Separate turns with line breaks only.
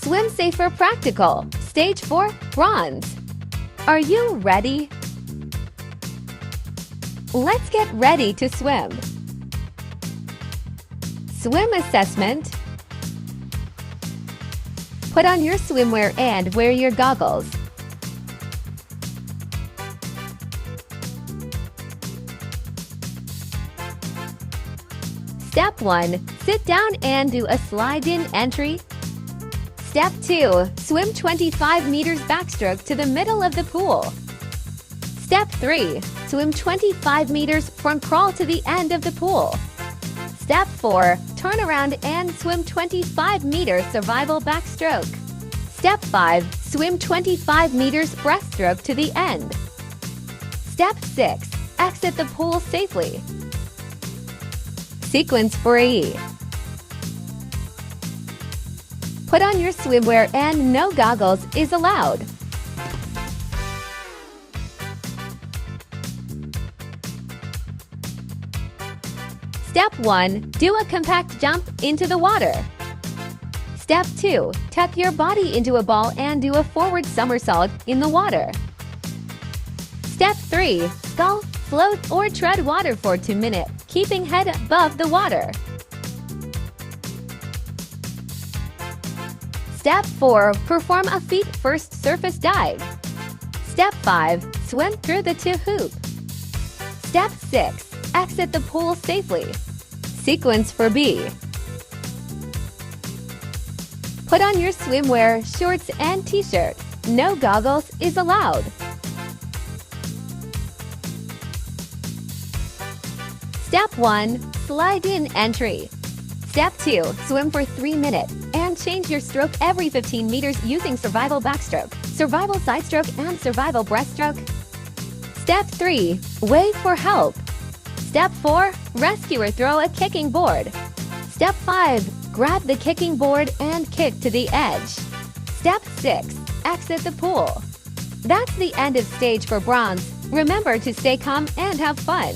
SwimSafer Practical, Stage 4, Bronze. Are you ready? Let's get ready to swim. Swim assessment. Put on your swimwear and wear your goggles. Step 1. Sit down and do a slide-in entry. Step 2. Swim 25 meters backstroke to the middle of the pool. Step 3. Swim 25 meters front crawl to the end of the pool. Step 4. Turn around and swim 25 meters survival backstroke. Step 5. Swim 25 meters breaststroke to the end. Step 6. Exit the pool safely. Sequence 3. Put on your swimwear and no goggles is allowed. Step 1. Do a compact jump into the water. Step 2. Tuck your body into a ball and do a forward somersault in the water. Step 3. Scull, float, or tread water for 2 minutes, keeping head above the water. Step 4. Perform a feet-first surface dive. Step 5. Swim through the 2 hoop. Step 6. Exit the pool safely. Sequence for B. Put on your swimwear, shorts, and t-shirt. No goggles is allowed. Step 1. Slide-in entry. Step 2. Swim for 3 minutes and change your stroke every 15 meters using survival backstroke, survival sidestroke, and survival breaststroke. Step 3. Wave for help. Step 4. Rescue or throw a kicking board. Step 5. Grab the kicking board and kick to the edge. Step 6. Exit the pool. That's the end of Stage 4 Bronze. Remember to stay calm and have fun.